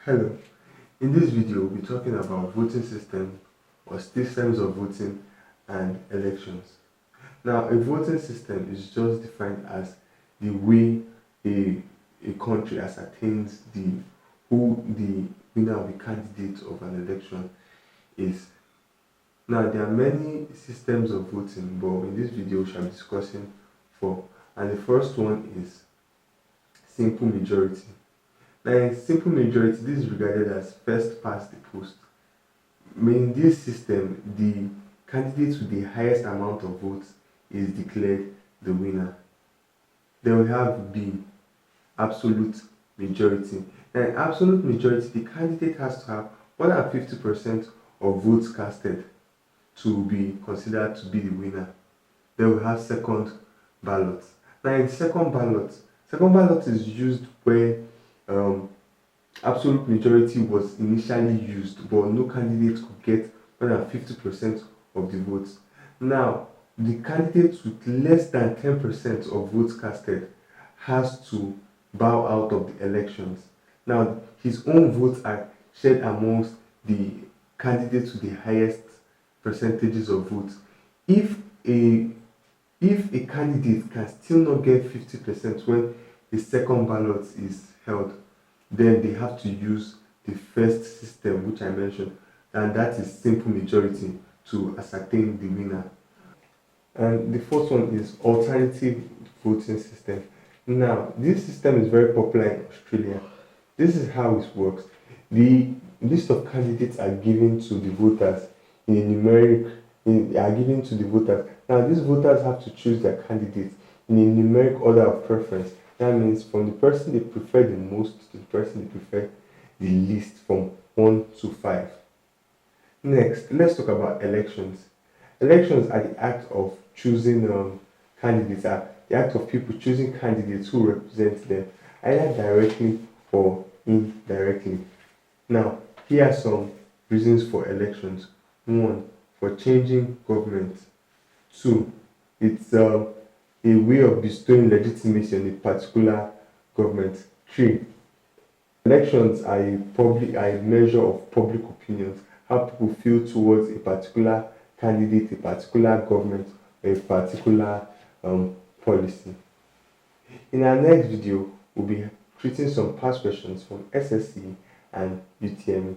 Hello, in this video we'll be talking about voting system or systems of voting and elections. Now, a voting system is just defined as the way a country ascertains who the winner of the candidate of an election is. Now, there are many systems of voting, but in this video we shall be discussing four. And the first one is simple majority. Now, in simple majority, this is regarded as first past the post. In this system, the candidate with the highest amount of votes is declared the winner. Then we have B, absolute majority. Now, in absolute majority, the candidate has to have more than 50% of votes casted to be considered to be the winner. Then we have second ballot. Now, in second ballot is used where absolute majority was initially used, but no candidate could get more than 50% of the votes. Now, the candidate with less than 10% of votes casted has to bow out of the elections. Now, his own votes are shared amongst the candidates with the highest percentages of votes. If a if a candidate can still not get 50% when the second ballot is held, then they have to use the first system which I mentioned, and that is simple majority to ascertain the winner. And the fourth one is alternative voting system. Now, this system is very popular in Australia. This is how it works. The list of candidates are given to the voters in a are given to the voters. Now, these voters have to choose their candidates in a numeric order of preference. That means from the person they prefer the most to the person they prefer the least, from 1 to 5. Next, let's talk about elections. Elections are the act of choosing candidates, are the act of people choosing candidates who represent them, either directly or indirectly. Now, here are some reasons for elections. 1, for changing government. 2, it's a way of bestowing legitimacy on a particular government. 3, elections are a measure of public opinions, how people feel towards a particular candidate, a particular government, or a particular policy. In our next video, we'll be treating some past questions from SSC and UTME.